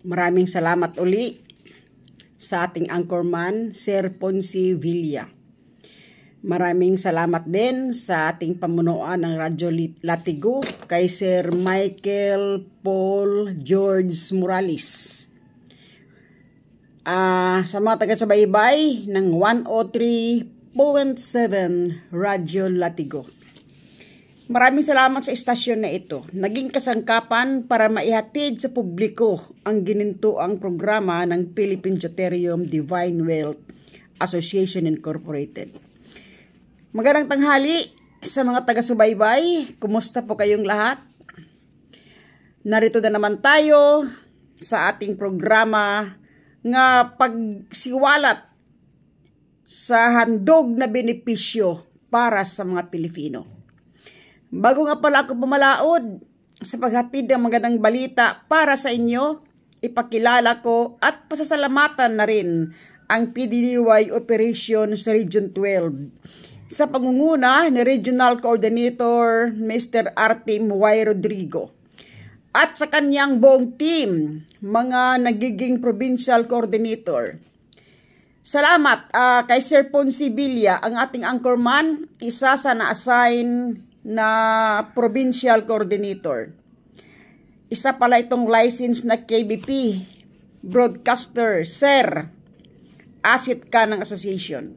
Maraming salamat uli sa ating anchorman, Sir Ponce Villa. Maraming salamat din sa ating pamunuan ng Radyo Latigo kay Sir Michael Paul George Morales. Sa mga taga-subaybay ng 103.7 Radyo Latigo. Maraming salamat sa istasyon na ito. Naging kasangkapan para maihatid sa publiko ang ginintuang programa ng Philippine Deuterium Divine Wealth Association Incorporated. Magandang tanghali sa mga taga-subaybay. Kumusta po kayong lahat? Narito na naman tayo sa ating programa nga pagsiwalat sa handog na benepisyo para sa mga Pilipino. Bago nga pala ako pumalaod sa paghatid ng magandang balita para sa inyo, ipakilala ko at pasasalamatan na rin ang PDDY Operation sa Region 12 sa pangunguna ni Regional Coordinator Mr. Artim Y. Rodrigo at sa kanyang buong team, mga nagiging Provincial Coordinator. Salamat kay Sir Ponce Villa, ang ating anchorman, isa sa na-assign na Provincial Coordinator. Isa pala itong license na KBP broadcaster, Sir. Asset ka ng association.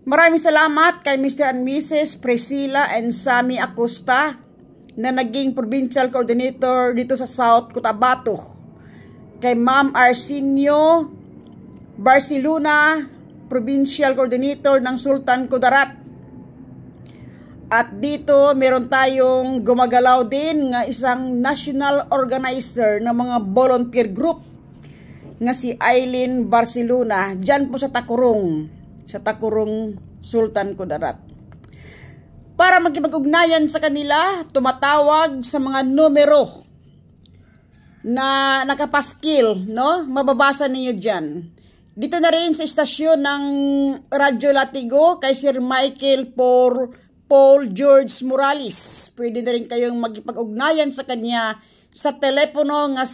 Maraming salamat kay Mr. and Mrs. Priscilla and Sammy Acosta na naging Provincial Coordinator dito sa South Cotabato. Kay Ma'am Arsenio Barcelona, Provincial Coordinator ng Sultan Kudarat. At dito meron tayong gumagalaw din nga isang national organizer ng mga volunteer group nga si Eileen Barcelona dyan po sa Takurong Sultan Kudarat. Para magkipag-ugnayan sa kanila, tumatawag sa mga numero na nakapaskil, no? Mababasa niyo dyan. Dito na rin sa istasyon ng Radyo Latigo kay Sir Michael Paul George Morales. Pwede na rin kayong magipag-ugnayan sa kanya sa telepono nga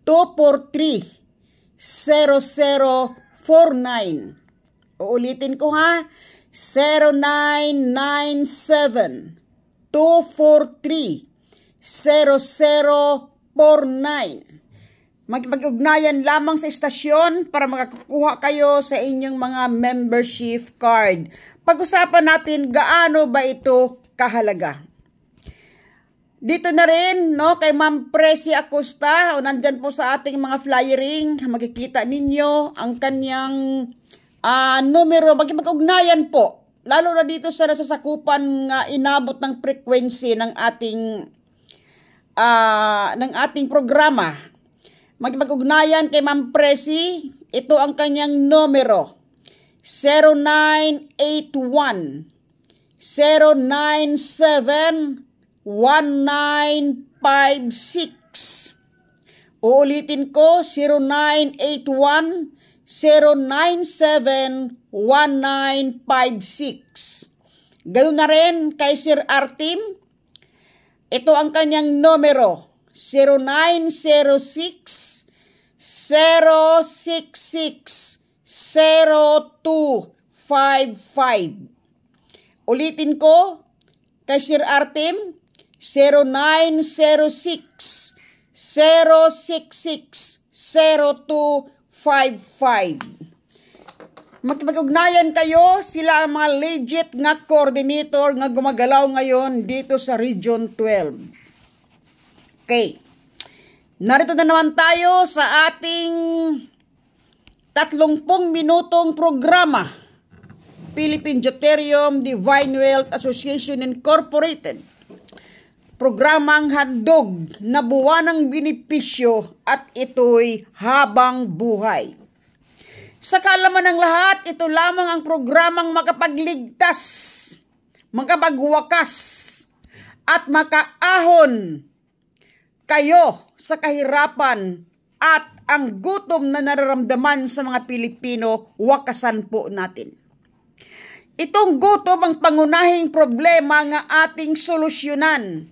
0997-243-0049. Uulitin ko ha, 0997-243-0049. Magpag-ugnayan lamang sa istasyon para makakuha kayo sa inyong mga membership card. Pag-usapan natin gaano ba ito kahalaga. Dito na rin, no, kay Ma'am Presi Acosta, nandyan po sa ating mga flyering, makikita ninyo ang kanyang numero. Magpag-ugnayan po, lalo na dito sa nasasakupan nga inabot ng frequency ng ating programa. Magpag-ugnayan kay Ma'am Presi, ito ang kanyang numero, 0981 097 1956. Uulitin ko, 0981 097 1956. Ganoon na rin kay Sir Artim, ito ang kanyang numero, 0906 066 0255. Ulitin ko, kay Sir Artim, 0906 066 0255. Magpag-ugnayan kayo, sila ang mga legit nga coordinator nga gumagalaw ngayon dito sa Region 12. Okay, narito na naman tayo sa ating 30 minutong programa, Philippine Deuterium Divine Wealth Association Incorporated. Programang handog na buwanang benepisyo at ito'y habang buhay. Sa kaalaman ng lahat, ito lamang ang programang makapagligtas, makapagwakas, at makaahon kayo sa kahirapan at ang gutom na nararamdaman sa mga Pilipino, wakasan po natin. Itong gutom ang pangunahing problema nga ating solusyonan.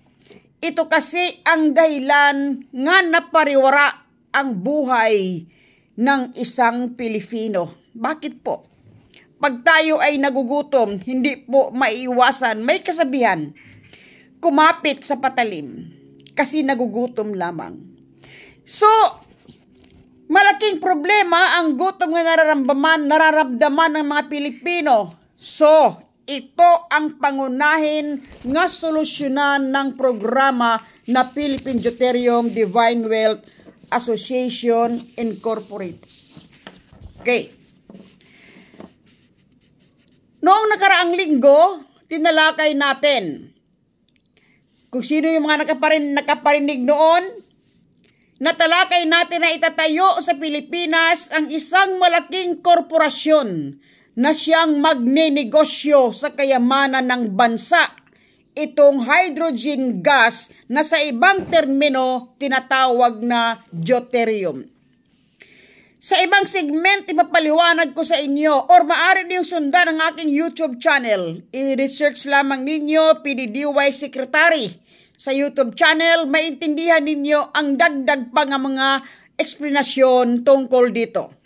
Ito kasi ang dahilan nga napariwara ang buhay ng isang Pilipino. Bakit po? Pag tayo ay nagugutom, hindi po maiiwasan, may kasabihan, kumapit sa patalim kasi nagugutom lamang. So, malaking problema ang gutom nga nararamdaman ng mga Pilipino. So, ito ang pangunahin nga solusyonan ng programa na Philippine Deuterium Divine Wealth Association Incorporated. Okay. Noong nakaraang linggo, tinalakay natin kung sino yung mga nakaparinig noon. Natalakay natin na itatayo sa Pilipinas ang isang malaking korporasyon na siyang magnenegosyo sa kayamanan ng bansa. Itong hydrogen gas na sa ibang termino tinatawag na deuterium. Sa ibang segment, ipapaliwanag ko sa inyo or maaari niyong sundan ang aking YouTube channel. I-research lamang ninyo PDDY Secretary. Sa YouTube channel, maintindihan ninyo ang dagdag pa nga mga eksplanasyon tungkol dito.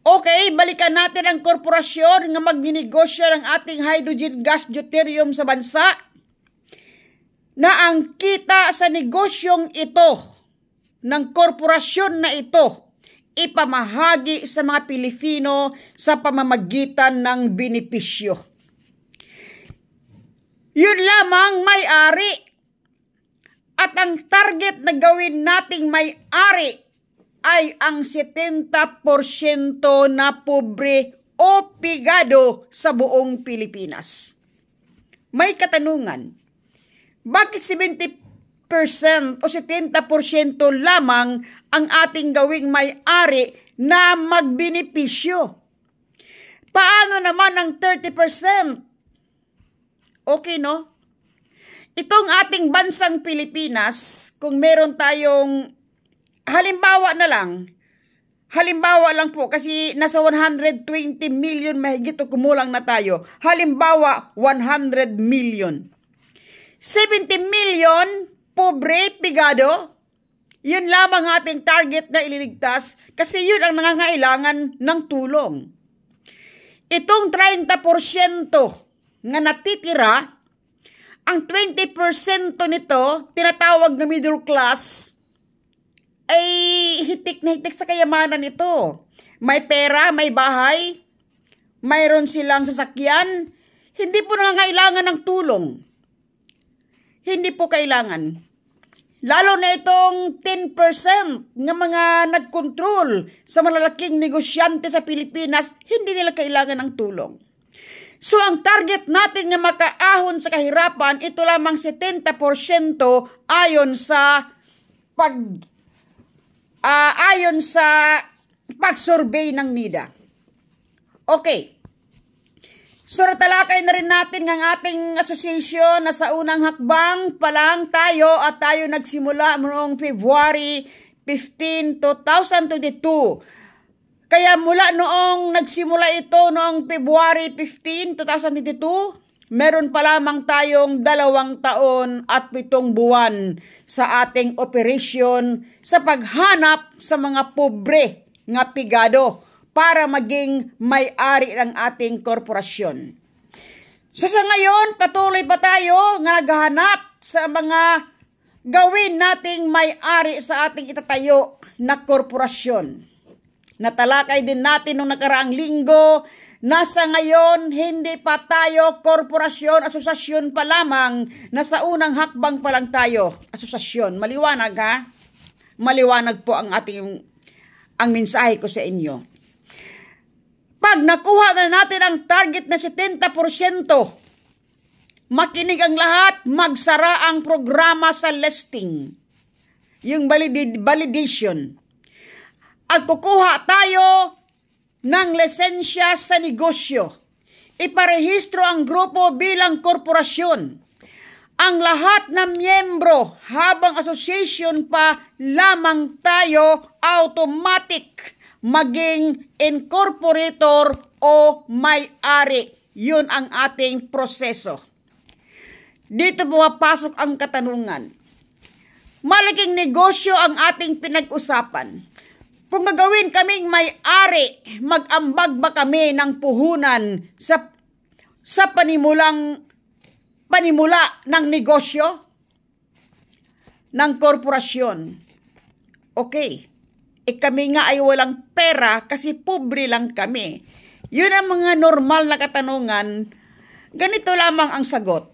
Okay, balikan natin ang korporasyon nga magninegosyo ng ating hydrogen gas deuterium sa bansa na ang kita sa negosyong ito ng korporasyon na ito ipamahagi sa mga Pilipino sa pamamagitan ng benepisyo. Yun lamang may-ari. At ang target na gawin nating may-ari ay ang 70% na pobre o pigado sa buong Pilipinas. May katanungan, bakit 70% o 70% lamang ang ating gawing may-ari na magbenepisyo? Paano naman ang 30%? Okay, no? Itong ating bansang Pilipinas, kung meron tayong, halimbawa lang po, kasi nasa 120 million mahigit o kumulang na tayo. Halimbawa, 100 million. 70 million, pobre, pigado, yun lamang ating target na ililigtas kasi yun ang nangangailangan ng tulong. Itong 30% nga natitira, ang 20% nito, tinatawag na middle class, ay hitik na hitik sa kayamanan nito. May pera, may bahay, mayroon silang sasakyan, hindi po nangangailangan ng tulong. Hindi po kailangan. Lalo na itong 10% ng mga nagkontrol sa malalaking negosyante sa Pilipinas, hindi nila kailangan ng tulong. So, ang target natin na makaahon sa kahirapan, ito lamang 70% ayon sa pag-survey ng NIDA. Okay. So, talakay na rin natin ng ating association na sa unang hakbang pa lang tayo at tayo nagsimula noong February 15, 2022. Kaya mula noong nagsimula ito noong February 15, 2022, meron pa lamang tayong 2 taon at 7 buwan sa ating operasyon sa paghanap sa mga pobre nga pigado para maging may-ari ng ating korporasyon. So sa ngayon, patuloy pa tayo nga naghahanap sa mga gawin nating may-ari sa ating itatayo na korporasyon. Natalakay din natin nung nakaraang linggo, nasa ngayon hindi pa tayo korporasyon, asosasyon pa lamang, nasa unang hakbang pa lang tayo, asosasyon. Maliwanag ha? Maliwanag po ang mensahe ko sa inyo. Pag nakuha na natin ang target na 70%, makinig ang lahat, magsara ang programa sa listing, yung validation. At kukuha tayo ng lisensya sa negosyo. Iparehistro ang grupo bilang korporasyon. Ang lahat ng miyembro habang association pa lamang tayo automatic maging incorporator o may-ari. Yun ang ating proseso. Dito pumapasok ang katanungan. Malaking negosyo ang ating pinag-usapan. Kung gagawin kaming may-ari, mag-ambag ba kami ng puhunan sa panimula ng negosyo ng korporasyon? Okay. Kami nga ay walang pera kasi pobre lang kami. Yun ang mga normal na katanungan. Ganito lamang ang sagot.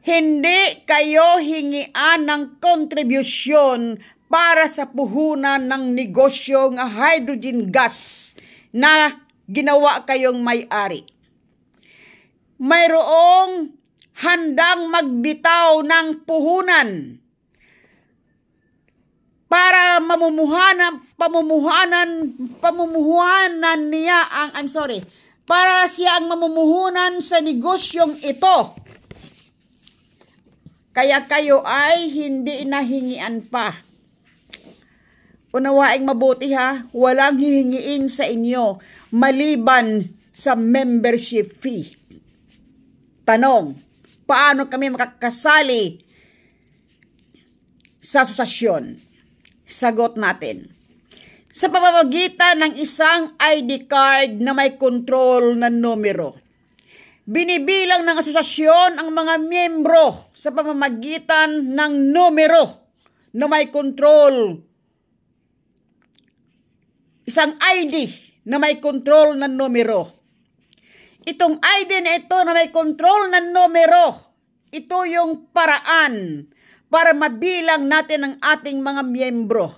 Hindi kayo hingian ng kontribusyon para sa puhunan ng negosyo ng hydrogen gas na ginawa kayong may-ari. Mayroong handang magbitaw ng puhunan para pamumuhanan niya para siya ang mamumuhunan sa negosyong ito. Kaya kayo ay hindi nahingian pa. Unawaing mabuti ha, walang hihingiin sa inyo maliban sa membership fee. Tanong, paano kami makakasali sa asosasyon? Sagot natin. Sa pamamagitan ng isang ID card na may kontrol na numero. Binibilang ng asosasyon ang mga miyembro sa pamamagitan ng numero na may kontrol. Isang ID na may kontrol na numero. Itong ID na ito na may kontrol na numero, ito yung paraan para mabilang natin ang ating mga miyembro.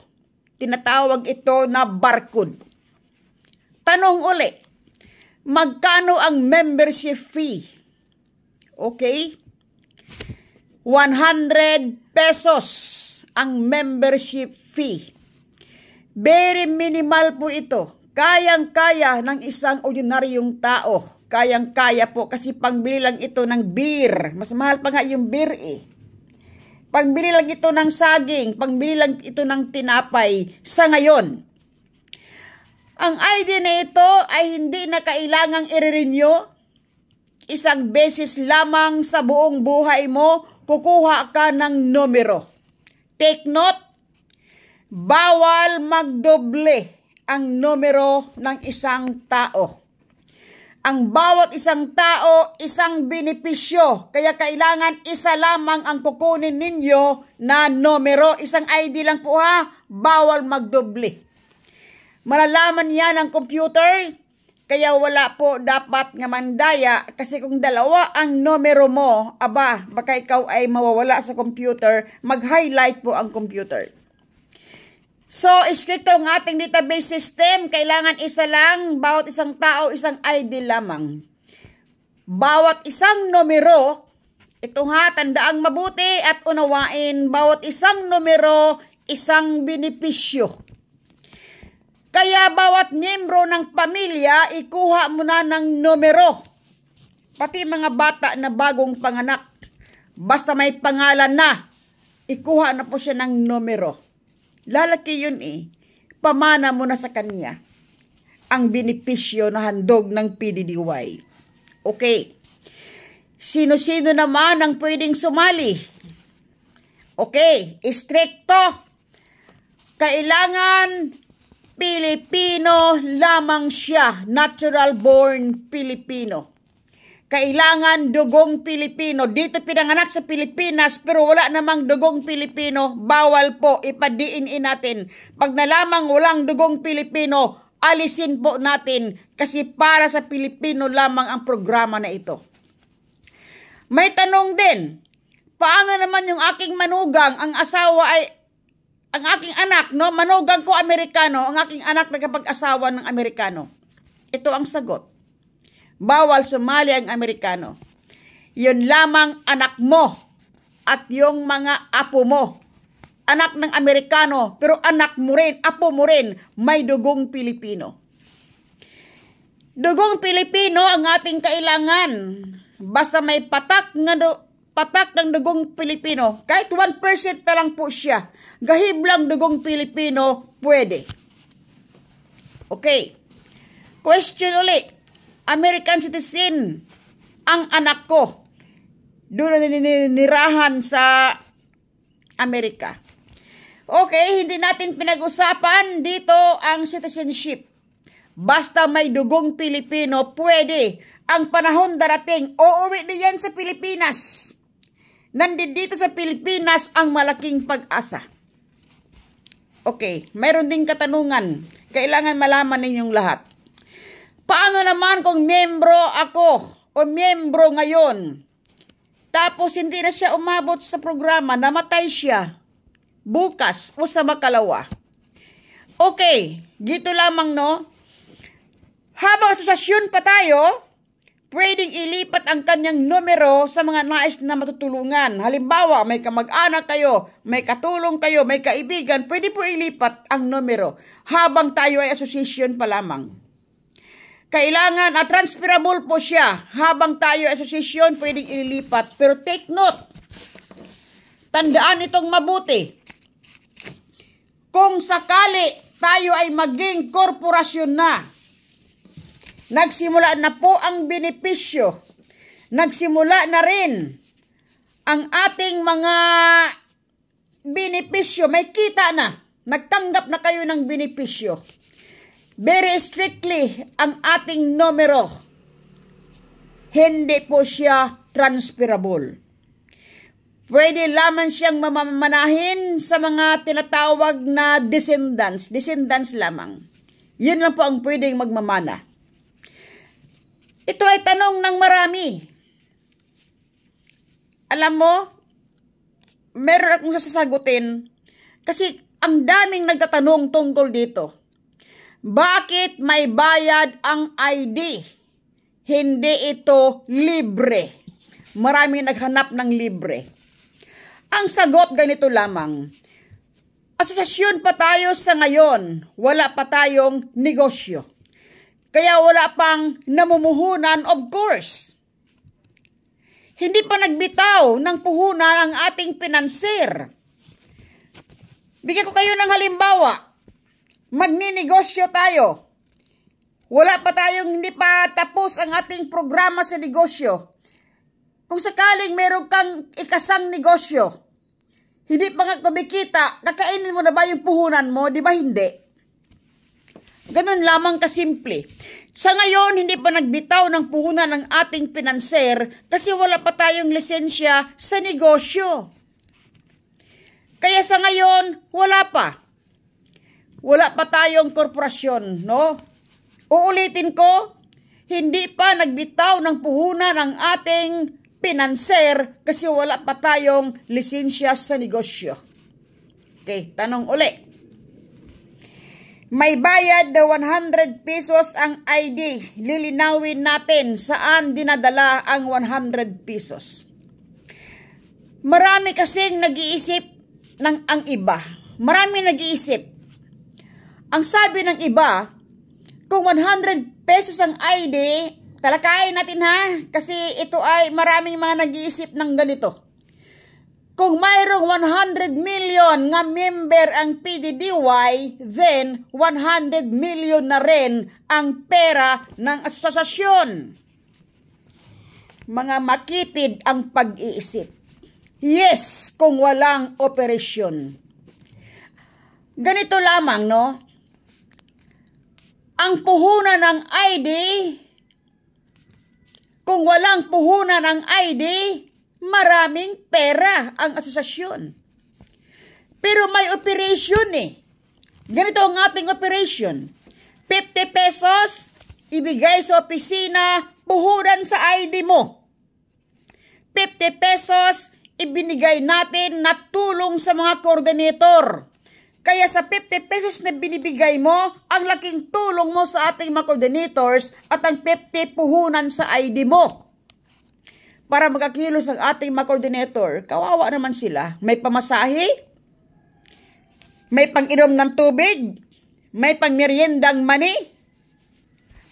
Tinatawag ito na barcode. Tanong uli, magkano ang membership fee? Okay? 100 pesos ang membership fee. Very minimal po ito. Kayang-kaya ng isang ordinaryong tao. Kayang-kaya po kasi pangbili lang ito ng beer. Mas mahal pa nga yung beer eh. Pangbili lang ito ng saging, pangbili lang ito ng tinapay sa ngayon. Ang ID na ito ay hindi na kailangang i-renew. Isang beses lamang sa buong buhay mo, kukuha ka ng numero. Take note, bawal magdoble ang numero ng isang tao. Ang bawat isang tao, isang benepisyo. Kaya kailangan isa lamang ang kukunin ninyo na numero. Isang ID lang po ha. Bawal magdoble. Malalaman yan ng computer. Kaya wala po dapat nga mandaya. Kasi kung dalawa ang numero mo, aba, baka ikaw ay mawawala sa computer, mag-highlight po ang computer. So, stricto ang ating database system, kailangan isa lang, bawat isang tao, isang ID lamang. Bawat isang numero, ito ha, tandaang mabuti at unawain, bawat isang numero, isang benepisyo. Kaya bawat miyembro ng pamilya, ikuha mo na ng numero. Pati mga bata na bagong panganak, basta may pangalan na, ikuha na po siya ng numero. Lalaki yun eh. Pamana mo na sa kanya ang benepisyo na handog ng PDDY. Okay. Sino-sino naman ang pwedeng sumali? Okay. Istrikto. Kailangan Pilipino lamang siya. Natural born Pilipino. Kailangan dugong Pilipino. Dito pinanganak sa Pilipinas pero wala namang dugong Pilipino. Bawal po. Ipa-DNA natin. Pag nalamang walang dugong Pilipino, alisin po natin kasi para sa Pilipino lamang ang programa na ito. May tanong din. Paano naman yung aking manugang, ang asawa ay, ang aking anak, no? Manugang ko Amerikano, ang aking anak nagkapag-asawa ng Amerikano. Ito ang sagot. Bawal sumali ang Amerikano. Yun lamang anak mo at yung mga apo mo. Anak ng Amerikano, pero anak mo rin, apo mo rin, may dugong Pilipino. Dugong Pilipino ang ating kailangan. Basta may patak ng dugong Pilipino, kahit 1% na lang po siya, gahiblang dugong Pilipino, pwede. Okay. Question ulit. American citizen ang anak ko. doon ninirahan sa Amerika. Okay, hindi natin pinag-usapan dito ang citizenship. Basta may dugong Pilipino, pwede. Ang panahon darating, uuwi diyan sa Pilipinas. Nandito sa Pilipinas ang malaking pag-asa. Okay, mayroon ding katanungan. Kailangan malaman ninyong lahat. Paano naman kung miyembro ako o miyembro ngayon? Tapos hindi na siya umabot sa programa, namatay siya bukas o sa makalawa. Okay, dito lamang no. Habang asosasyon pa tayo, pwedeng ilipat ang kanyang numero sa mga nais na matutulungan. Halimbawa, may kamag-anak kayo, may katulong kayo, may kaibigan, pwede po ilipat ang numero habang tayo ay association pa lamang. Kailangan transferable po siya. Habang tayo ay association, pwedeng ilipat. Pero take note, tandaan itong mabuti. Kung sakali tayo ay maging korporasyon na, nagsimula na po ang benepisyo. Nagsimula na rin ang ating mga benepisyo. May kita na. Nagtanggap na kayo ng benepisyo. Very strictly ang ating numero. Hindi po siya transferable. Pwede lamang siyang mamanahin sa mga tinatawag na descendants. Descendants lamang. Yun lang po ang pwedeng magmamana. Ito ay tanong ng marami. Alam mo, meron akong sasagutin kasi ang daming nagtatanong tungkol dito. Bakit may bayad ang ID? Hindi ito libre. Marami naghanap ng libre. Ang sagot ganito lamang. Asosasyon pa tayo sa ngayon, wala pa tayong negosyo. Kaya wala pang namumuhunan, of course. Hindi pa nagbitaw ng puhunan ang ating pinanser. Bigyan ko kayo ng halimbawa. Magninegosyo tayo. Wala pa tayong, hindi pa tapos ang ating programa sa negosyo. Kung sakaling meron kang ikasang negosyo, hindi pa nga kumikita, kakainin mo na ba yung puhunan mo? Di ba hindi? Ganun lamang kasimple. Sa ngayon, hindi pa nagbitaw ng puhunan ng ating pinanser kasi wala pa tayong lisensya sa negosyo. Kaya sa ngayon, wala pa. Wala pa tayong korporasyon, no? Uulitin ko, hindi pa nagbitaw ng puhunan ng ating pinanser kasi wala pa tayong lisensya sa negosyo. Okay, tanong uli. May bayad na 100 pesos ang ID. Lilinawin natin saan dinadala ang 100 pesos. Marami kasing nag-iisip ng ang iba. Marami nag-iisip. Ang sabi ng iba, kung 100 pesos ang ID, talakayin natin ha, kasi ito ay maraming mga nag-iisip ng ganito. Kung mayroong 100 million nga member ang PDDY, then 100 million na rin ang pera ng asosasyon. Mga makitid ang pag-iisip. Yes, kung walang operasyon. Ganito lamang, no? Ang puhunan ng ID, kung walang puhunan ng ID, maraming pera ang asosasyon. Pero may operation eh. Ganito ang ating operation. 50 pesos, ibigay sa opisina, puhunan sa ID mo. 50 pesos, ibinigay natin na tulong sa mga coordinator. Kaya sa 50 pesos na binibigay mo, ang laking tulong mo sa ating mga coordinators at ang 50 puhunan sa ID mo. Para makakilos ang ating mga coordinator, kawawa naman sila. May pamasahe, may pang-inom ng tubig, may pang-meriendang money,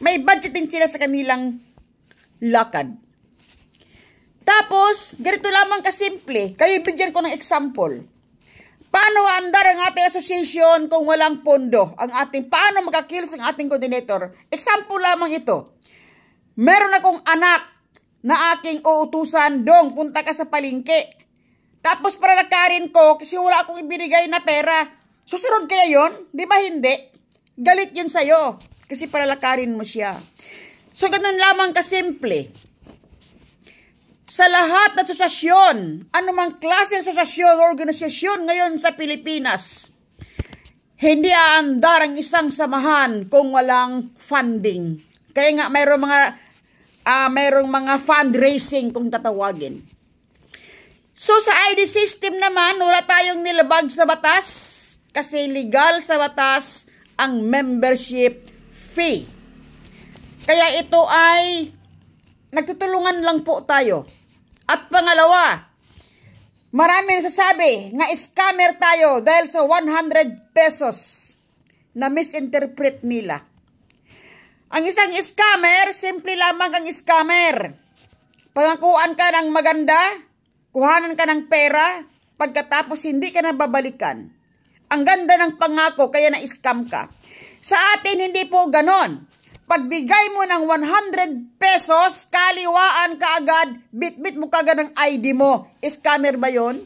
may budgeting sila sa kanilang lakad. Tapos, ganito lamang kasimple. Kayo bigyan ko ng example. Paano andar ang ating association kung walang pondo? Paano makakilos ang ating coordinator? Example lamang ito. Meron akong anak na aking uutusan, dong, punta ka sa palengke. Tapos paralakarin ko kasi wala akong ibinigay na pera. Susunod kaya yon? Di ba hindi? Galit yun sa'yo kasi paralakarin mo siya. So, ganun lamang kasimple. Sa lahat ng asosasyon, anumang klase ng asosasyon o organisasyon ngayon sa Pilipinas, hindi aandar ang isang samahan kung walang funding. Kaya nga mayroong mga fundraising kung tatawagin. So sa ID system naman, wala tayong nilabag sa batas kasi legal sa batas ang membership fee. Kaya ito ay nagtutulungan lang po tayo. At pangalawa, marami nasasabi nga scammer tayo dahil sa 100 pesos na misinterpret nila. Ang isang scammer, simple lamang ang scammer. Pangakuan ka ng maganda, kuhanan ka ng pera, pagkatapos hindi ka na babalikan. Ang ganda ng pangako, kaya na-scam ka. Sa atin, hindi po ganon. Pagbigay mo ng 100 pesos, kaliwaan ka agad, bit-bit mo kagad ng ID mo. Scammer ba yon?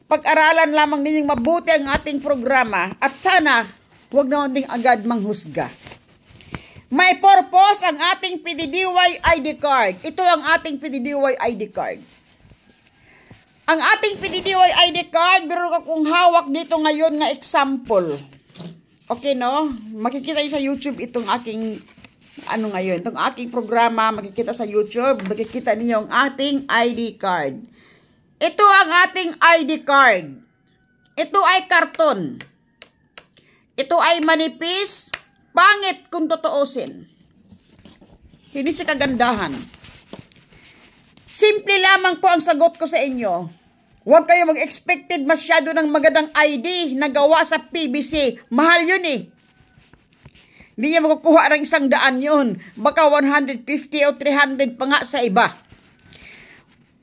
Pag-aralan lamang ninyong mabuti ang ating programa at sana huwag naman ding agad manghusga. May purpose ang ating PDDY ID card. Ito ang ating PDDY ID card. Ang ating PDDY ID card, meron akong hawak dito ngayon nga example. Okay, no? Makikita nyo sa YouTube itong aking, ngayon, itong aking programa, makikita sa YouTube, makikita niyo ang ating ID card. Ito ang ating ID card. Ito ay karton. Ito ay manipis, pangit kung tutuusin. Hindi siya kagandahan. Simple lamang po ang sagot ko sa inyo. Huwag kayo mag-expected masyado ng magandang ID na gawa sa PVC. Mahal yun eh. Hindi niya makukuha ng 100 yun. Baka 150 o 300 pa nga sa iba.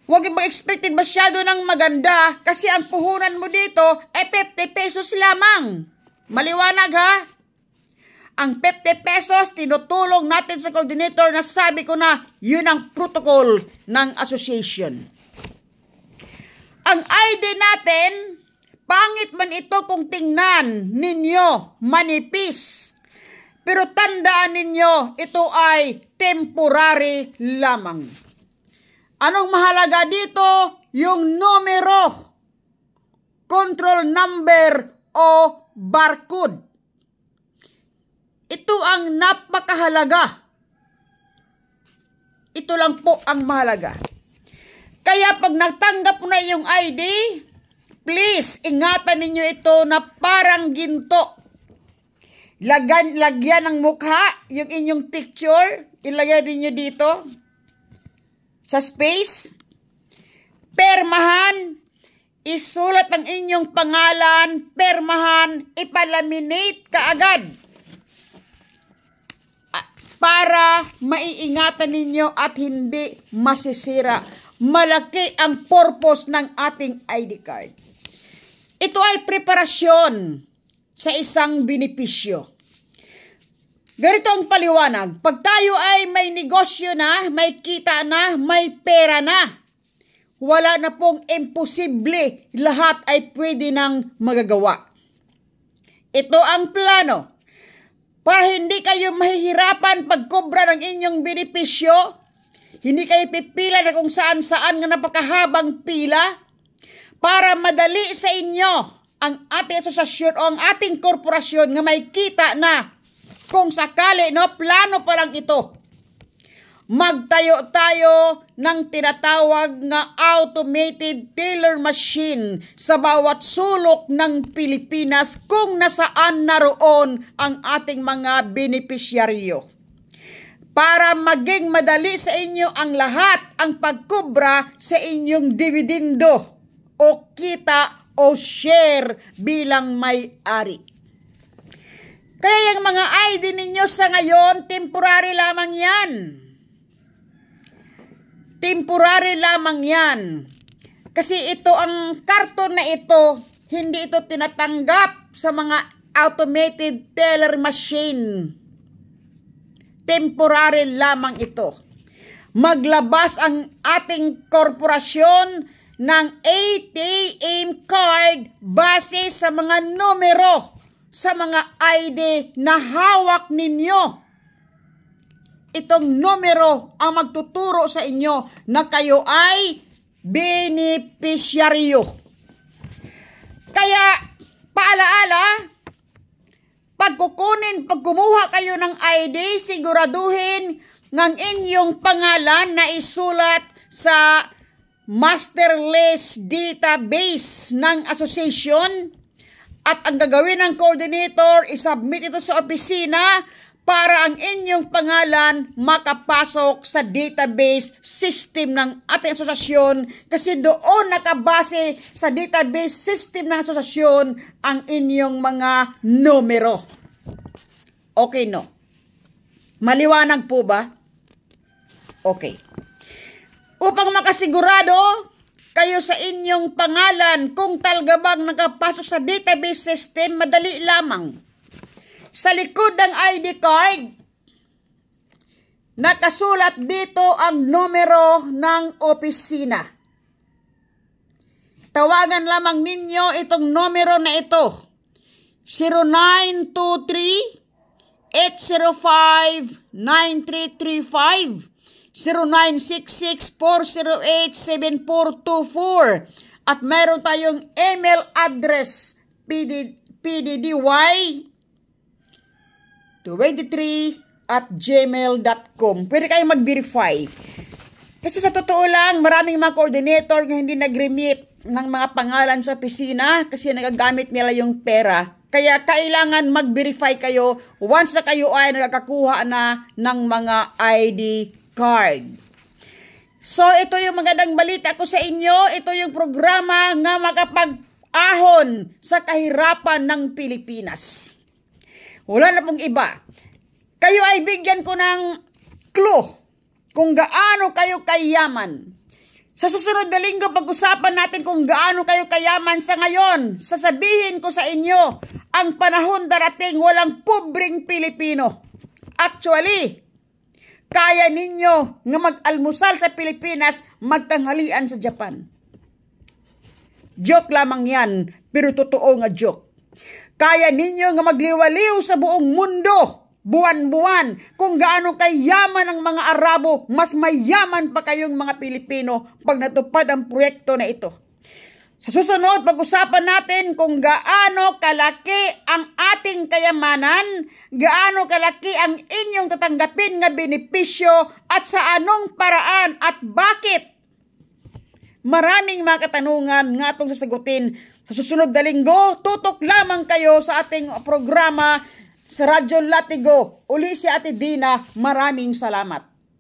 Huwag kayo mag-expected masyado ng maganda kasi ang puhunan mo dito ay 50 pesos lamang. Maliwanag ha? Ang 50 pesos, tinutulong natin sa coordinator na sabi ko na yun ang protocol ng association. Ang ID natin, pangit man ito kung tingnan ninyo, manipis. Pero tandaan ninyo, ito ay temporary lamang. Anong mahalaga dito? Yung numero, control number o barcode. Ito ang napakahalaga. Ito lang po ang mahalaga. Kaya pag natanggap na yung ID, please, ingatan ninyo ito na parang ginto. Lagyan ng mukha, yung inyong picture, ilagay ninyo dito sa space. Permahan, isulat ang inyong pangalan, permahan, ipalaminate kaagad. Para maiingatan ninyo at hindi masisira. Malaki ang purpose ng ating ID card. Ito ay preparasyon sa isang benepisyo. Ganito ang paliwanag. Pag tayo ay may negosyo na, may kita na, may pera na, wala na pong imposible. Lahat ay pwede nang magagawa. Ito ang plano. Para hindi kayo mahihirapan pagkobra ng inyong benepisyo, hindi kayo pipila na kung saan-saan nga napakahabang pila, para madali sa inyo ang ating asosasyon o ang ating korporasyon nga may kita na kung sakali, no, plano pa lang ito. Magtayo tayo ng tinatawag nga automated teller machine sa bawat sulok ng Pilipinas kung nasaan naroon ang ating mga benepisyaryo. Para maging madali sa inyo ang lahat ang pagkubra sa inyong dividendo o kita o share bilang may-ari. Kaya yung mga ID ninyo sa ngayon, temporary lamang yan. Temporary lamang yan. Kasi ito, ang karton na ito, hindi ito tinatanggap sa mga automated teller machine. Temporary lamang ito. maglabas ang ating korporasyon ng ATM card base sa mga numero, sa mga ID na hawak ninyo. Itong numero ang magtuturo sa inyo na kayo ay beneficiaryo. Kaya, paalaala, pag kumuha kayo ng ID, siguraduhin ng inyong pangalan na isulat sa master list database ng association, at ang gagawin ng coordinator, isubmit ito sa opisina para ang inyong pangalan makapasok sa database system ng ating asosasyon, kasi doon nakabase sa database system ng asosasyon ang inyong mga numero. Okay, no? Maliwanag po ba? Okay. Upang makasigurado kayo sa inyong pangalan kung talaga bang nakapasok sa database system, madali lamang. Sa likod ng ID card, nakasulat dito ang numero ng opisina. Tawagan lamang ninyo itong numero na ito. 0923-805-9335, 0966-408-7424, at mayroon tayong email address pddy23@gmail.com. Pwede kayong mag-verify. Kasi sa totoo lang, maraming mga coordinator na hindi nag-remit ng mga pangalan sa opisina kasi nagagamit nila yung pera. Kaya kailangan mag-verify kayo once na kayo ay nakakakuha na ng mga ID card. So, ito yung magandang balita ko sa inyo. Ito yung programa nga makapag-ahon sa kahirapan ng Pilipinas. Wala na pong iba. Kayo ay bigyan ko ng clue kung gaano kayo kayaman. Sa susunod na linggo, pag-usapan natin kung gaano kayo kayaman. Sa ngayon, sasabihin ko sa inyo, ang panahon darating, walang pobreng Pilipino. Actually, kaya ninyo nga mag-almusal sa Pilipinas, magtanghalian sa Japan. Joke lamang yan, pero totoo nga joke. Kaya ninyo nga magliwaliw sa buong mundo, buwan-buwan, kung gaano kayaman ang mga Arabo, mas mayaman pa kayong mga Pilipino pag natupad ang proyekto na ito. Sa susunod, pag-usapan natin kung gaano kalaki ang ating kayamanan, gaano kalaki ang inyong tatanggapin nga benepisyo, at sa anong paraan at bakit. Maraming mga katanungan nga itong sasagutin sa susunod na linggo. Tutok lamang kayo sa ating programa sa Radyo Latigo. Uli si Ate Dina, maraming salamat.